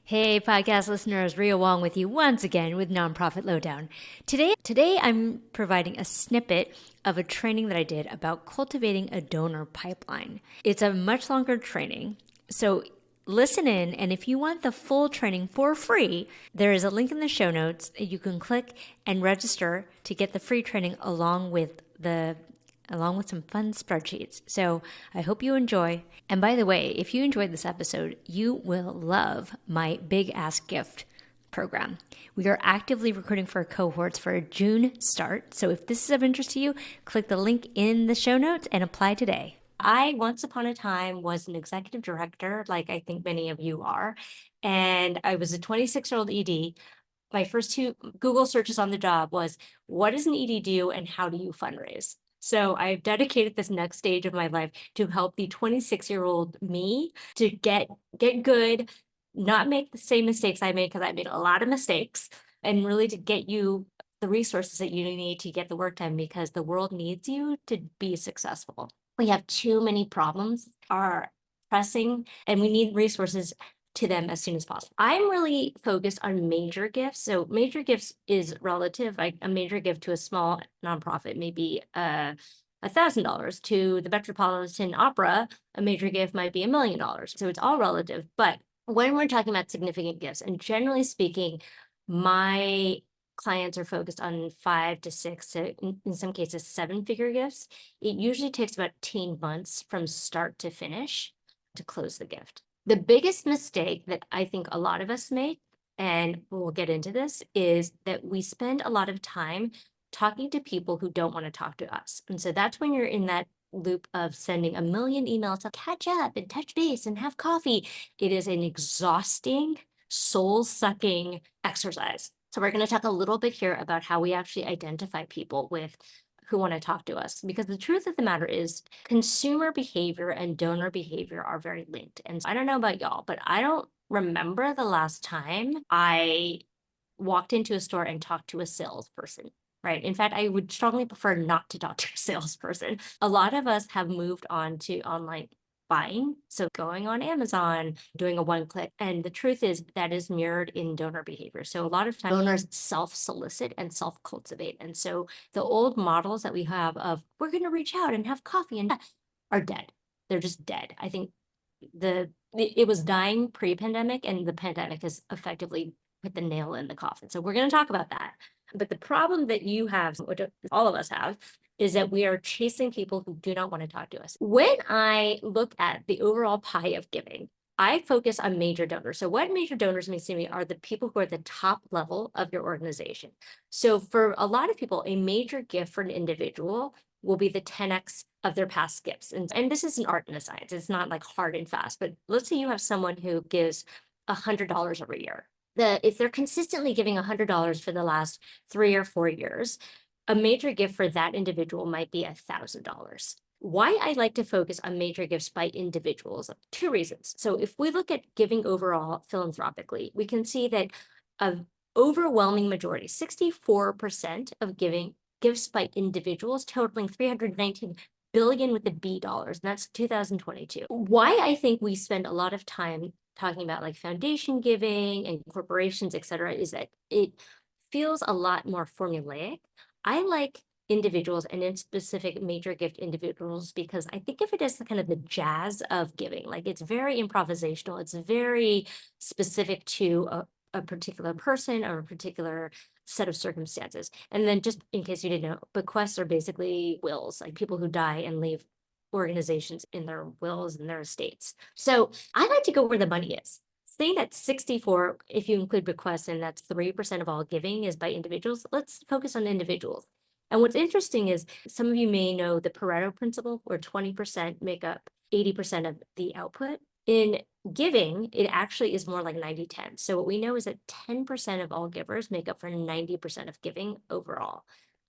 Hey, podcast listeners, Ria Wong with you once again with Nonprofit Lowdown. Today I'm providing a snippet of a training that I did about cultivating a donor pipeline. It's a much longer training, so listen in, and if you want the full training for free, there is a link in the show notes. You can click and register to get the free training along with some fun spreadsheets. So I hope you enjoy. And by the way, if you enjoyed this episode, you will love my Big Ask Gift program. We are actively recruiting for cohorts for a June start. So if this is of interest to you, click the link in the show notes and apply today. I once upon a time was an executive director, like I think many of you are, and I was a 26-year-old ED. My first two Google searches on the job was, what does an ED do and how do you fundraise? So I've dedicated this next stage of my life to help the 26-year-old me to get good, not make the same mistakes I made, because I made a lot of mistakes, and really to get you the resources that you need to get the work done, because the world needs you to be successful. We have too many problems are pressing, and we need resources to them as soon as possible. I'm really focused on major gifts. So major gifts is relative. Like a major gift to a small nonprofit may be $1,000. To the Metropolitan Opera, a major gift might be $1 million. So it's all relative. But when we're talking about significant gifts, and generally speaking, my clients are focused on 5 to 6 to, in some cases, 7-figure gifts. It usually takes about 18 months from start to finish to close the gift. The biggest mistake that I think a lot of us make, and we'll get into this, is that we spend a lot of time talking to people who don't want to talk to us. And so that's when you're in that loop of sending a million emails to catch up and touch base and have coffee. It is an exhausting, soul-sucking exercise. So we're going to talk a little bit here about how we actually identify people who want to talk to us, because the truth of the matter is consumer behavior and donor behavior are very linked. And I don't know about y'all, but I don't remember the last time I walked into a store and talked to a salesperson. Right. In fact, I would strongly prefer not to talk to a salesperson. A lot of us have moved on to online buying. So going on Amazon, doing a one-click. And the truth is that is mirrored in donor behavior. So a lot of times donors self-solicit and self-cultivate. And so the old models that we have of we're going to reach out and have coffee and are dead. They're just dead. I think it was dying pre-pandemic, and the pandemic has effectively put the nail in the coffin. So we're going to talk about that. But the problem that you have, which all of us have, is that we are chasing people who do not want to talk to us. When I look at the overall pie of giving, I focus on major donors. So what major donors means to me are the people who are the top level of your organization. So for a lot of people, a major gift for an individual will be the 10x of their past gifts. And this is an art and a science. It's not like hard and fast, but let's say you have someone who gives $100 every year. If they're consistently giving $100 for the last 3 or 4 years, a major gift for that individual might be $1,000. Why I like to focus on major gifts by individuals, 2 reasons. So if we look at giving overall philanthropically, we can see that an overwhelming majority, 64% of gifts by individuals totaling 319 billion with the B dollars, and that's 2022. Why I think we spend a lot of time talking about like foundation giving and corporations, et cetera, is that it feels a lot more formulaic. I like individuals, and in specific major gift individuals, because I think of it as the kind of the jazz of giving. Like it's very improvisational. It's very specific to a particular person or a particular set of circumstances. And then just in case you didn't know, bequests are basically wills, like people who die and leave organizations in their wills and their estates. So I like to go where the money is. Saying that 64, if you include bequests, and that's 3% of all giving is by individuals, let's focus on individuals. And what's interesting is some of you may know the Pareto principle, where 20% make up 80% of the output. In giving, it actually is more like 90-10. So what we know is that 10% of all givers make up for 90% of giving overall.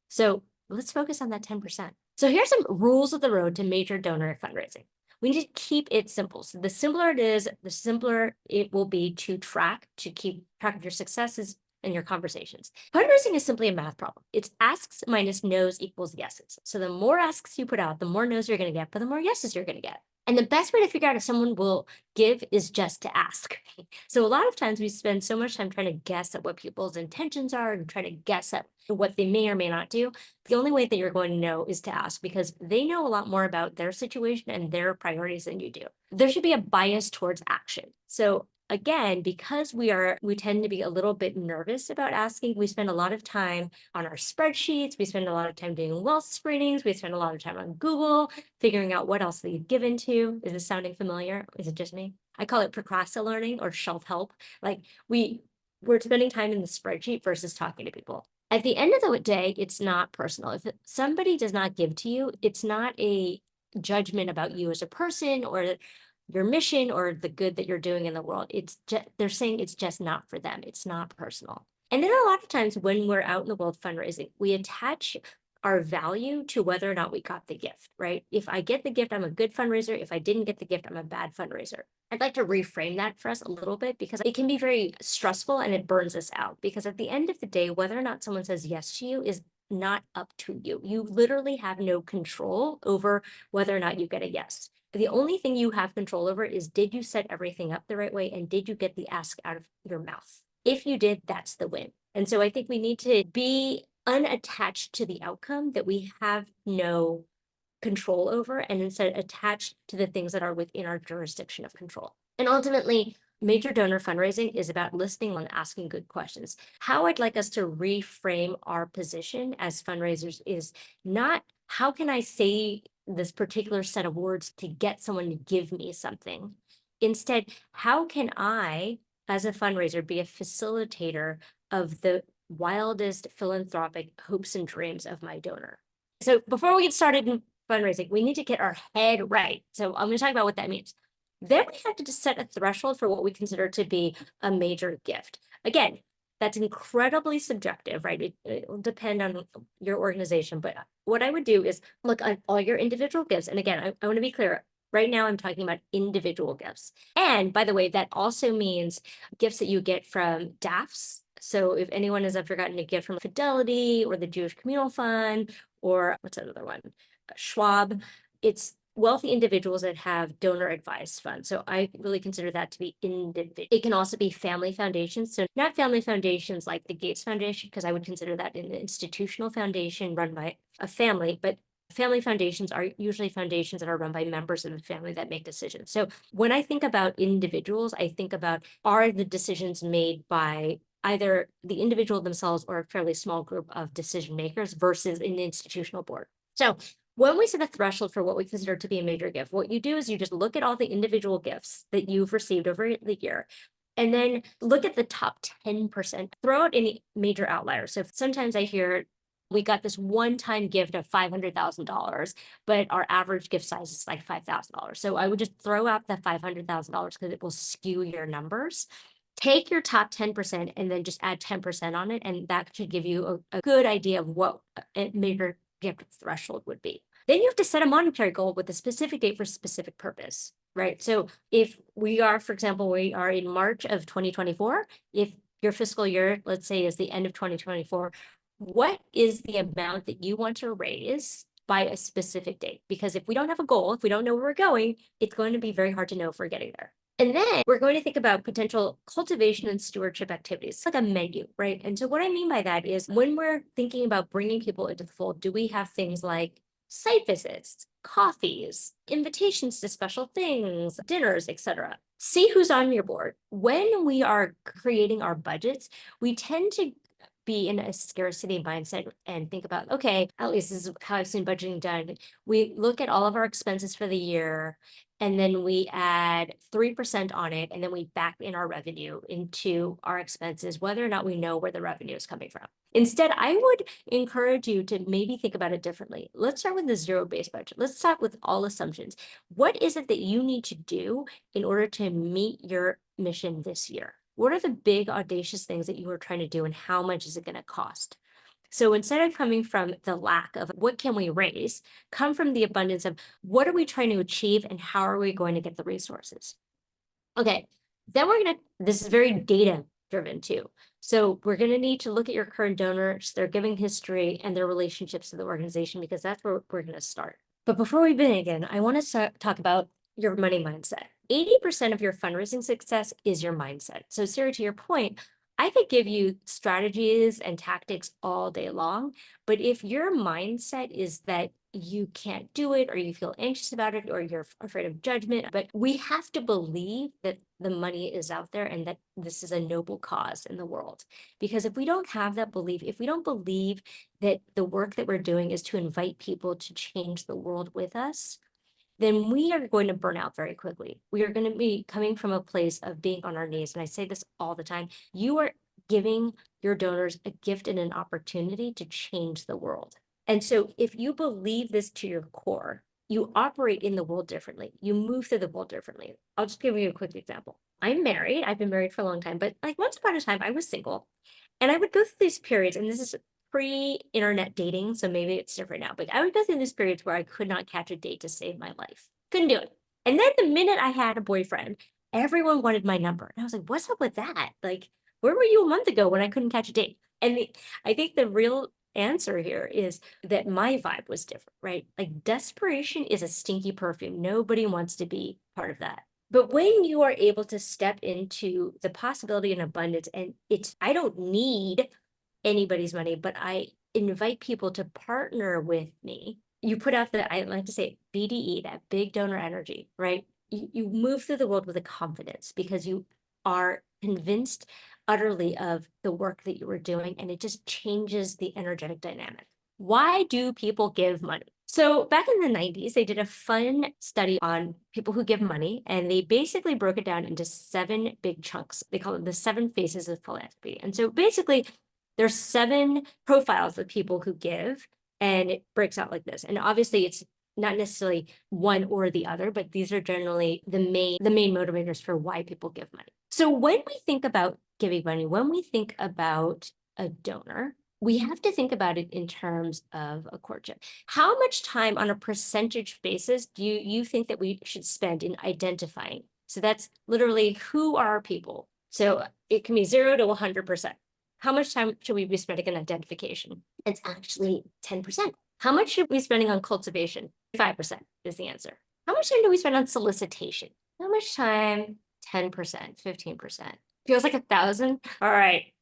So let's focus on that 10%. So here's some rules of the road to major donor fundraising. We need to keep it simple. So the simpler it is, the simpler it will be to keep track of your successes, in your conversations. Fundraising is simply a math problem. It's asks minus no's equals yeses. So the more asks you put out, the more no's you're going to get, but the more yeses you're going to get. And the best way to figure out if someone will give is just to ask. So a lot of times we spend so much time trying to guess at what people's intentions are and trying to guess at what they may or may not do. The only way that you're going to know is to ask, because they know a lot more about their situation and their priorities than you do. There should be a bias towards action. So again, because we tend to be a little bit nervous about asking, we spend a lot of time on our spreadsheets, we spend a lot of time doing wealth screenings, we spend a lot of time on Google, figuring out what else they've given to. Is this sounding familiar? Is it just me? I call it procrastinating or shelf help. Like we're spending time in the spreadsheet versus talking to people. At the end of the day, it's not personal. If somebody does not give to you, it's not a judgment about you as a person or your mission or the good that you're doing in the world. It's just, they're saying it's just not for them. It's not personal. And then a lot of times when we're out in the world fundraising, we attach our value to whether or not we got the gift, right? If I get the gift, I'm a good fundraiser. If I didn't get the gift, I'm a bad fundraiser. I'd like to reframe that for us a little bit because it can be very stressful and it burns us out. Because at the end of the day, whether or not someone says yes to you is not up to you. You literally have no control over whether or not you get a yes. The only thing you have control over is, did you set everything up the right way and did you get the ask out of your mouth? If you did, that's the win. And so I think we need to be unattached to the outcome that we have no control over, and instead attached to the things that are within our jurisdiction of control. And ultimately, major donor fundraising is about listening and asking good questions. How I'd like us to reframe our position as fundraisers is not, how can I say this particular set of words to get someone to give me something? Instead, how can I, as a fundraiser, be a facilitator of the wildest philanthropic hopes and dreams of my donor? So before we get started in fundraising, we need to get our head right. So I'm going to talk about what that means. Then we have to just set a threshold for what we consider to be a major gift. Again, that's incredibly subjective, right? It will depend on your organization. But what I would do is look at all your individual gifts. And again, I want to be clear. Right now, I'm talking about individual gifts. And by the way, that also means gifts that you get from DAFs. So if anyone has ever gotten a gift from Fidelity or the Jewish Communal Fund, or what's another one? Schwab, it's wealthy individuals that have donor advised funds. So I really consider that to be individual. It can also be family foundations. So not family foundations like the Gates Foundation, because I would consider that an institutional foundation run by a family, but family foundations are usually foundations that are run by members of the family that make decisions. So when I think about individuals, I think about, are the decisions made by either the individual themselves or a fairly small group of decision makers versus an institutional board. So when we set a threshold for what we consider to be a major gift, what you do is you just look at all the individual gifts that you've received over the year, and then look at the top 10%, throw out any major outliers. So sometimes I hear, we got this one-time gift of $500,000, but our average gift size is like $5,000. So I would just throw out that $500,000 because it will skew your numbers. Take your top 10% and then just add 10% on it. And that should give you a good idea of what a major gift threshold would be. Then you have to set a monetary goal with a specific date for a specific purpose, right? So if we are, for example, we are in March of 2024, if your fiscal year, let's say, is the end of 2024, what is the amount that you want to raise by a specific date? Because if we don't have a goal, if we don't know where we're going, it's going to be very hard to know if we're getting there. And then we're going to think about potential cultivation and stewardship activities, like a menu, right? And so what I mean by that is when we're thinking about bringing people into the fold, do we have things like site visits, coffees, invitations to special things, dinners, etc.? See who's on your board. When we are creating our budgets, we tend to be in a scarcity mindset and think about, okay, at least this is how I've seen budgeting done. We look at all of our expenses for the year, and then we add 3% on it, and then we back in our revenue into our expenses, whether or not we know where the revenue is coming from. Instead, I would encourage you to maybe think about it differently. Let's start with the zero-based budget. Let's start with all assumptions. What is it that you need to do in order to meet your mission this year? What are the big audacious things that you are trying to do, and how much is it going to cost? So instead of coming from the lack of what can we raise, come from the abundance of what are we trying to achieve and how are we going to get the resources? Okay, then we're going to, this is very data driven too. So we're going to need to look at your current donors, their giving history, and their relationships to the organization, because that's where we're going to start. But before we begin, I want to talk about your money mindset. 80% of your fundraising success is your mindset. So Sarah, to your point, I could give you strategies and tactics all day long, but if your mindset is that you can't do it, or you feel anxious about it, or you're afraid of judgment, but we have to believe that the money is out there and that this is a noble cause in the world. Because if we don't have that belief, if we don't believe that the work that we're doing is to invite people to change the world with us, then we are going to burn out very quickly. We are going to be coming from a place of being on our knees. And I say this all the time. You are giving your donors a gift and an opportunity to change the world. And so if you believe this to your core, you operate in the world differently. You move through the world differently. I'll just give you a quick example. I'm married. I've been married for a long time, but like once upon a time, I was single. And I would go through these periods, and this is pre-internet dating, so maybe it's different now, but I would go through these periods where I could not catch a date to save my life. Couldn't do it. And then the minute I had a boyfriend, everyone wanted my number. And I was like, what's up with that? Like, where were you a month ago when I couldn't catch a date? And I think the real answer here is that my vibe was different, right? Like desperation is a stinky perfume. Nobody wants to be part of that. But when you are able to step into the possibility and abundance, and I don't need anybody's money, but I invite people to partner with me. You put out I like to say BDE, that big donor energy, right? You move through the world with a confidence because you are convinced utterly of the work that you were doing, and it just changes the energetic dynamic. Why do people give money? So back in the 90s, they did a fun study on people who give money, and they basically broke it down into 7 big chunks. They call it the 7 phases of philanthropy. And so basically, there's 7 profiles of people who give, and it breaks out like this. And obviously, it's not necessarily one or the other, but these are generally the main motivators for why people give money. So when we think about giving money, when we think about a donor, we have to think about it in terms of a courtship. How much time on a percentage basis do you think that we should spend in identifying? So that's literally, who are our people? So it can be 0 to 100%. How much time should we be spending on identification? It's actually 10%. How much should we be spending on cultivation? 5% is the answer. How much time do we spend on solicitation? How much time? 10%, 15%. Feels like 1,000. All right.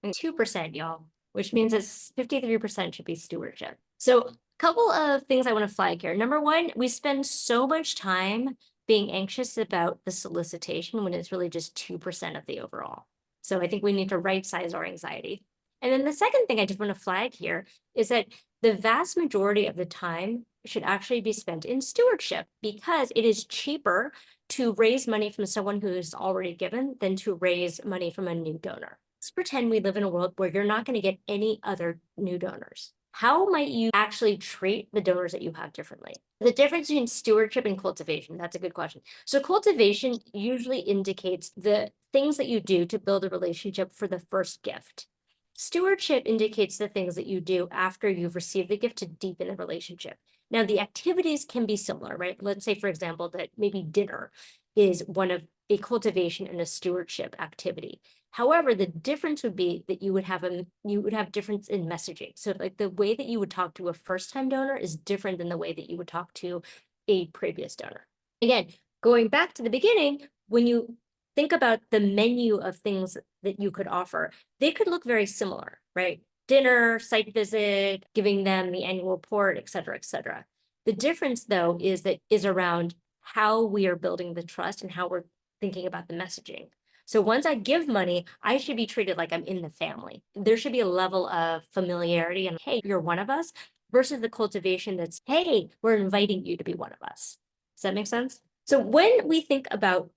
2%, y'all, which means it's 53% should be stewardship. So a couple of things I want to flag here. Number one, we spend so much time being anxious about the solicitation when it's really just 2% of the overall. So I think we need to right size our anxiety. And then the second thing I just want to flag here is that the vast majority of the time should actually be spent in stewardship, because it is cheaper to raise money from someone who is already given than to raise money from a new donor. Let's pretend we live in a world where you're not going to get any other new donors. How might you actually treat the donors that you have differently? The difference between stewardship and cultivation, that's a good question. So cultivation usually indicates the things that you do to build a relationship for the first gift. Stewardship indicates the things that you do after you've received the gift to deepen the relationship. Now, the activities can be similar, right? Let's say, for example, that maybe dinner is one of a cultivation and a stewardship activity. However, the difference would be that you would have difference in messaging. So like the way that you would talk to a first-time donor is different than the way that you would talk to a previous donor. Again, going back to the beginning, when you think about the menu of things that you could offer, they could look very similar, right? Dinner, site visit, giving them the annual report, et cetera, et cetera. The difference, though, is around how we are building the trust and how we're thinking about the messaging. So once I give money, I should be treated like I'm in the family. There should be a level of familiarity and, hey, you're one of us, versus the cultivation that's, hey, we're inviting you to be one of us. Does that make sense? So when we think about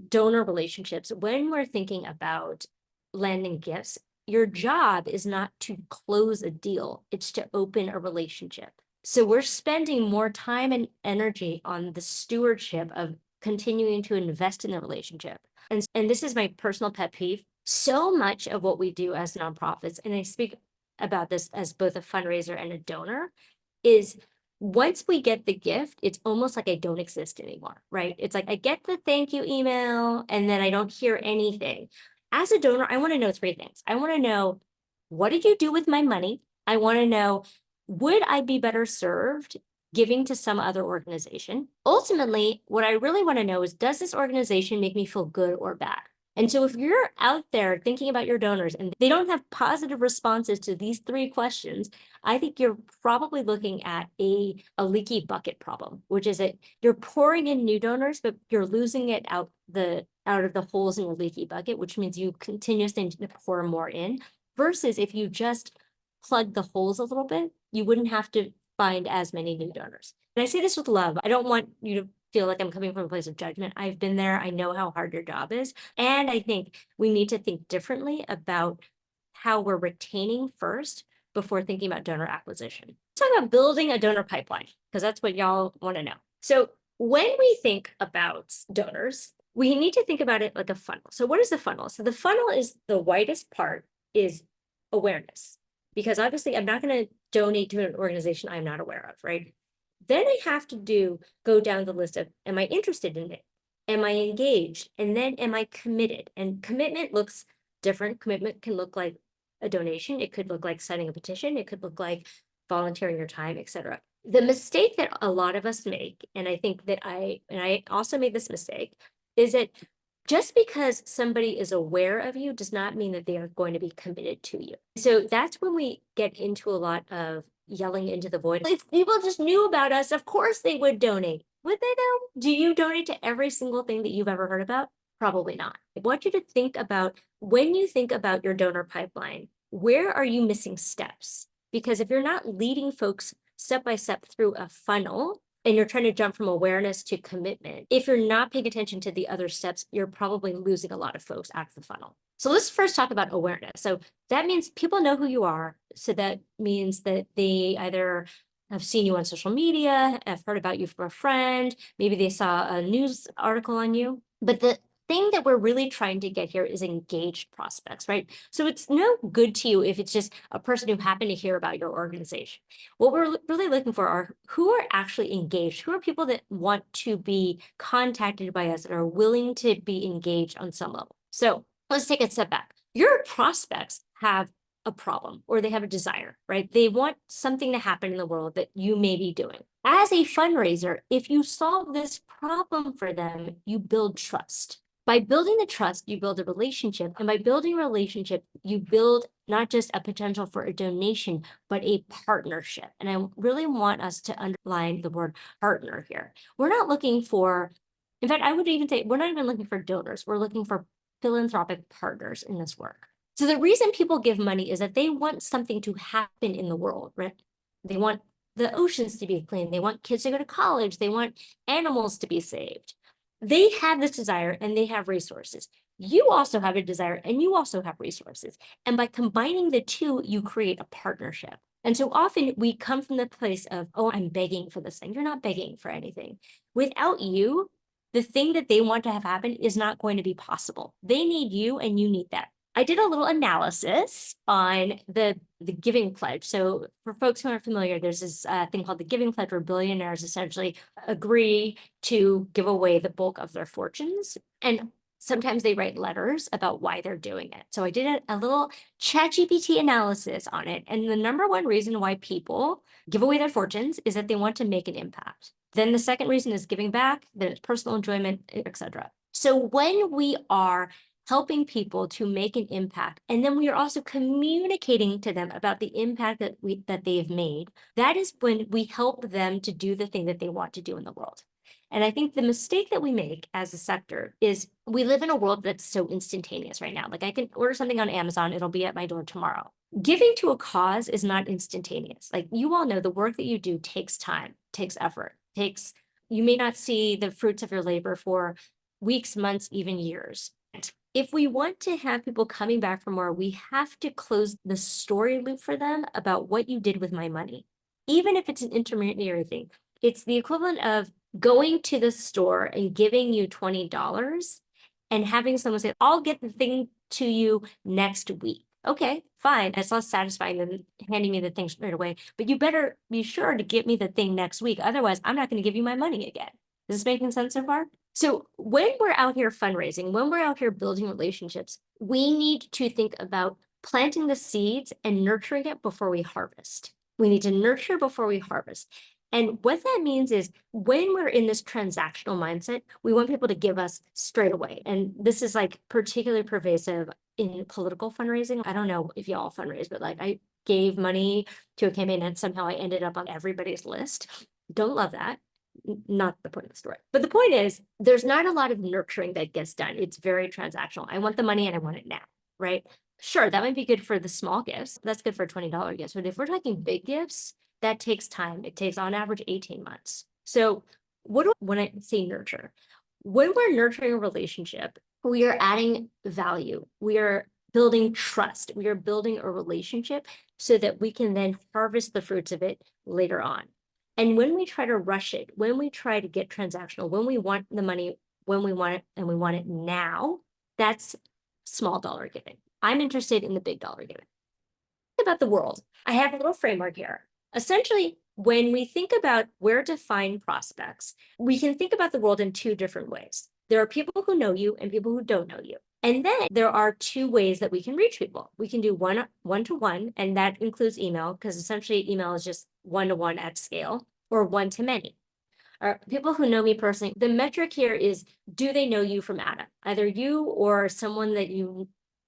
donor relationships, when we're thinking about landing gifts, your job is not to close a deal, it's to open a relationship. So we're spending more time and energy on the stewardship of continuing to invest in the relationship. And this is my personal pet peeve. So much of what we do as nonprofits, and I speak about this as both a fundraiser and a donor, is once we get the gift, it's almost like I don't exist anymore, right? It's like I get the thank you email and then I don't hear anything. as a donor, I want to know three things. I want to know, what did you do with my money? I want to know, would I be better served giving to some other organization? Ultimately, what I really want to know is, does this organization make me feel good or bad? And so if you're out there thinking about your donors and they don't have positive responses to these three questions, I think you're probably looking at a leaky bucket problem, which is that you're pouring in new donors, but you're losing it out of the holes in your leaky bucket, which means you continuously need to pour more in. Versus if you just plug the holes a little bit, you wouldn't have to find as many new donors. And I say this with love. I don't want you to feel like I'm coming from a place of judgment. I've been there. I know how hard your job is. And I think we need to think differently about how we're retaining first before thinking about donor acquisition. Let's talk about building a donor pipeline, because that's what y'all want to know. So when we think about donors, we need to think about it like a funnel. So what is the funnel? So the funnel is, the widest part is awareness, because obviously I'm not going to donate to an organization I'm not aware of, right? Then I have to go down the list of, am I interested in it? Am I engaged? And then am I committed? And commitment looks different. Commitment can look like a donation. It could look like signing a petition. It could look like volunteering your time, etc. The mistake that a lot of us make, and I think that I also made this mistake, is that just because somebody is aware of you does not mean that they are going to be committed to you. So that's when we get into a lot of yelling into the void. If people just knew about us, of course they would donate. Would they though? Do you donate to every single thing that you've ever heard about? Probably not. I want you to think about, when you think about your donor pipeline, where are you missing steps? Because if you're not leading folks step by step through a funnel, and you're trying to jump from awareness to commitment, if you're not paying attention to the other steps, you're probably losing a lot of folks out of the funnel. So let's first talk about awareness. So that means people know who you are. So that means that they either have seen you on social media, have heard about you from a friend, maybe they saw a news article on you. But the thing that we're really trying to get here is engaged prospects, right? So it's no good to you if it's just a person who happened to hear about your organization. What we're really looking for are, who are actually engaged, who are people that want to be contacted by us, that are willing to be engaged on some level. So let's take a step back. Your prospects have a problem, or they have a desire, right? They want something to happen in the world that you may be doing. As a fundraiser, if you solve this problem for them, you build trust. By building the trust, you build a relationship. And by building a relationship, you build not just a potential for a donation, but a partnership. And I really want us to underline the word partner here. We're not looking for, in fact, I would even say, we're not even looking for donors. We're looking for philanthropic partners in this work. So the reason people give money is that they want something to happen in the world, right? They want the oceans to be clean. They want kids to go to college. They want animals to be saved. They have this desire and they have resources. You also have a desire and you also have resources. And by combining the two, you create a partnership. And so often we come from the place of, oh, I'm begging for this thing. You're not begging for anything. Without you, the thing that they want to have happen is not going to be possible. They need you and you need that. I did a little analysis on the Giving Pledge. So for folks who aren't familiar, there's this thing called the Giving Pledge, where billionaires essentially agree to give away the bulk of their fortunes. And sometimes they write letters about why they're doing it. So I did a little ChatGPT analysis on it. And the number one reason why people give away their fortunes is that they want to make an impact. Then the second reason is giving back, then it's personal enjoyment, etc. So when we are helping people to make an impact, and then we are also communicating to them about the impact that they've made, that is when we help them to do the thing that they want to do in the world. And I think the mistake that we make as a sector is, we live in a world that's so instantaneous right now. Like, I can order something on Amazon, it'll be at my door tomorrow. Giving to a cause is not instantaneous. Like, you all know, the work that you do takes time, takes effort, you may not see the fruits of your labor for weeks, months, even years. If we want to have people coming back for more, we have to close the story loop for them about what you did with my money. Even if it's an intermediary thing, it's the equivalent of going to the store and giving you $20 and having someone say, I'll get the thing to you next week. Okay, fine. It's less satisfying than handing me the thing straight away, but you better be sure to get me the thing next week. Otherwise, I'm not going to give you my money again. Is this making sense so far? So when we're out here fundraising, when we're out here building relationships, we need to think about planting the seeds and nurturing it before we harvest. We need to nurture before we harvest. And what that means is when we're in this transactional mindset, we want people to give us straight away. And this is like particularly pervasive in political fundraising. I don't know if y'all fundraise, but like I gave money to a campaign and somehow I ended up on everybody's list. Don't love that. Not the point of the story. But the point is, there's not a lot of nurturing that gets done. It's very transactional. I want the money and I want it now, right? Sure, that might be good for the small gifts. That's good for $20 gifts. But if we're talking big gifts, that takes time. It takes on average 18 months. So what do when I say nurture? When we're nurturing a relationship, we are adding value. We are building trust. We are building a relationship so that we can then harvest the fruits of it later on. And when we try to rush it, when we try to get transactional, when we want the money, when we want it and we want it now, that's small dollar giving. I'm interested in the big dollar giving. About the world, I have a little framework here. Essentially, when we think about where to find prospects, we can think about the world in two different ways. There are people who know you and people who don't know you. And then there are two ways that we can reach people. We can do one-to-one, and that includes email, because essentially email is just one-to-one at scale, or one-to-many. People who know me personally, the metric here is, do they know you from Adam? Either you or someone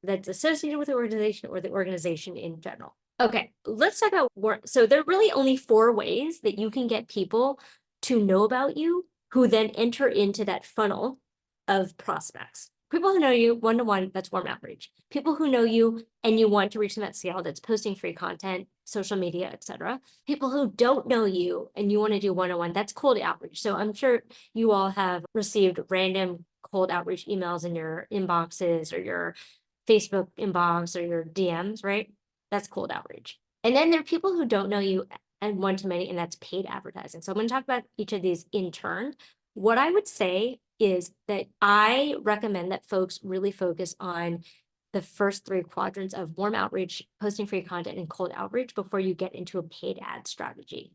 that's associated with the organization or the organization in general. Okay, let's talk about work. So there are really only 4 ways that you can get people to know about you who then enter into that funnel of prospects. People who know you one-to-one, that's warm outreach. People who know you and you want to reach them at scale, that's posting free content, social media, etc. People who don't know you and you want to do one-on-one, that's cold outreach. So I'm sure you all have received random cold outreach emails in your inboxes or your Facebook inbox or your DMs, right? That's cold outreach. And then there are people who don't know you and one-to-many, and that's paid advertising. So I'm going to talk about each of these in turn. What I would say is that I recommend that folks really focus on the first 3 quadrants of warm outreach, posting free content, and cold outreach before you get into a paid ad strategy.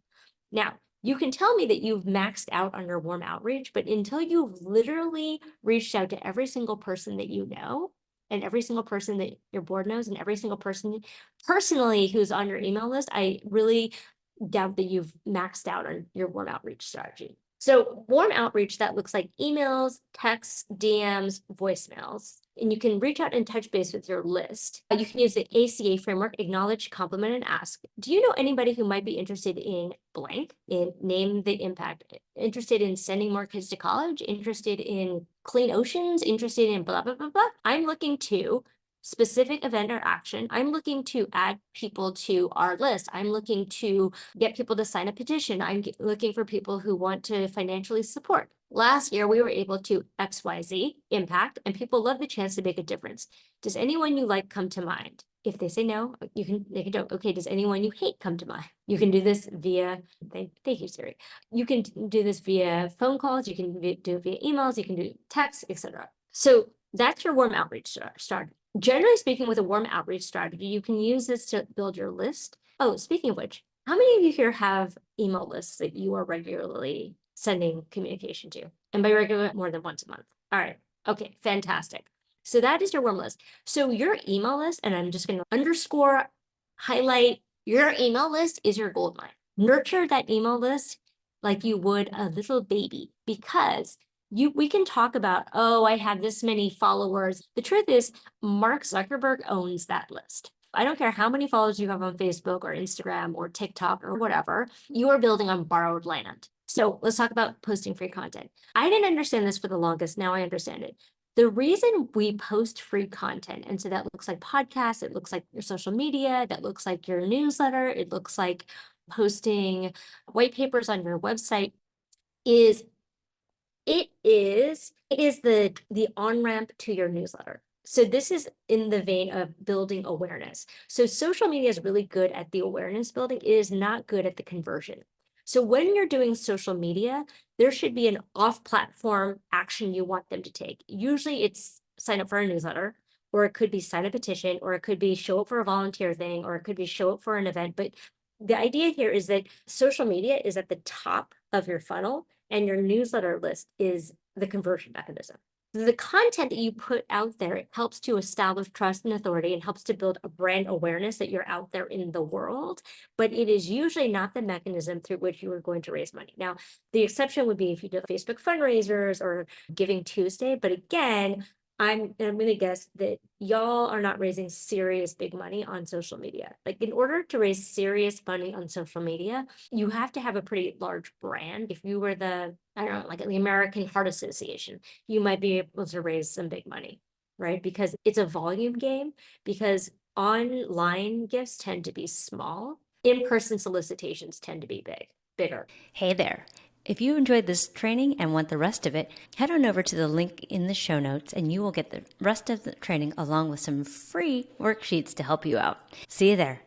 Now, you can tell me that you've maxed out on your warm outreach, but until you've literally reached out to every single person that you know, and every single person that your board knows, and every single person personally who's on your email list, I really doubt that you've maxed out on your warm outreach strategy. So warm outreach, that looks like emails, texts, DMs, voicemails, and you can reach out and touch base with your list. You can use the ACA framework, acknowledge, compliment, and ask. Do you know anybody who might be interested in blank, in name the impact, interested in sending more kids to college, interested in clean oceans, interested in blah, blah, blah, blah? I'm looking to specific event or action. I'm looking to add people to our list. I'm looking to get people to sign a petition. I'm looking for people who want to financially support. Last year, we were able to XYZ impact, and people love the chance to make a difference. Does anyone you like come to mind? If they say no, you can make a joke. Okay, does anyone you hate come to mind? You can do this via, thank you, Siri. You can do this via phone calls. You can do it via emails. You can do text, etc. So that's your warm outreach strategy. Generally speaking, with a warm outreach strategy, you can use this to build your list. Oh, speaking of which, how many of you here have email lists that you are regularly sending communication to? And by regular, more than once a month. All right. Okay, fantastic. So that is your warm list. So your email list, and I'm just going to underscore, highlight, your email list is your gold mine. Nurture that email list like you would a little baby, because we can talk about, oh, I have this many followers. The truth is, Mark Zuckerberg owns that list. I don't care how many followers you have on Facebook or Instagram or TikTok or whatever, you are building on borrowed land. So let's talk about posting free content. I didn't understand this for the longest. Now I understand it. The reason we post free content, and so that looks like podcasts, it looks like your social media, that looks like your newsletter, it looks like posting white papers on your website, is it is the on-ramp to your newsletter. So this is in the vein of building awareness. So social media is really good at the awareness building. It is not good at the conversion. So when you're doing social media, there should be an off-platform action you want them to take. Usually it's sign up for a newsletter, or it could be sign a petition, or it could be show up for a volunteer thing, or it could be show up for an event. But the idea here is that social media is at the top of your funnel, and your newsletter list is the conversion mechanism. The content that you put out there helps to establish trust and authority and helps to build a brand awareness that you're out there in the world, but it is usually not the mechanism through which you are going to raise money. Now, the exception would be if you do Facebook fundraisers or Giving Tuesday, but again, I'm going to guess that y'all are not raising serious big money on social media. Like, in order to raise serious money on social media, you have to have a pretty large brand. If you were I don't know, like the American Heart Association, you might be able to raise some big money, right? Because it's a volume game, because online gifts tend to be small. In-person solicitations tend to be bigger. Hey there. If you enjoyed this training and want the rest of it, head on over to the link in the show notes and you will get the rest of the training along with some free worksheets to help you out. See you there.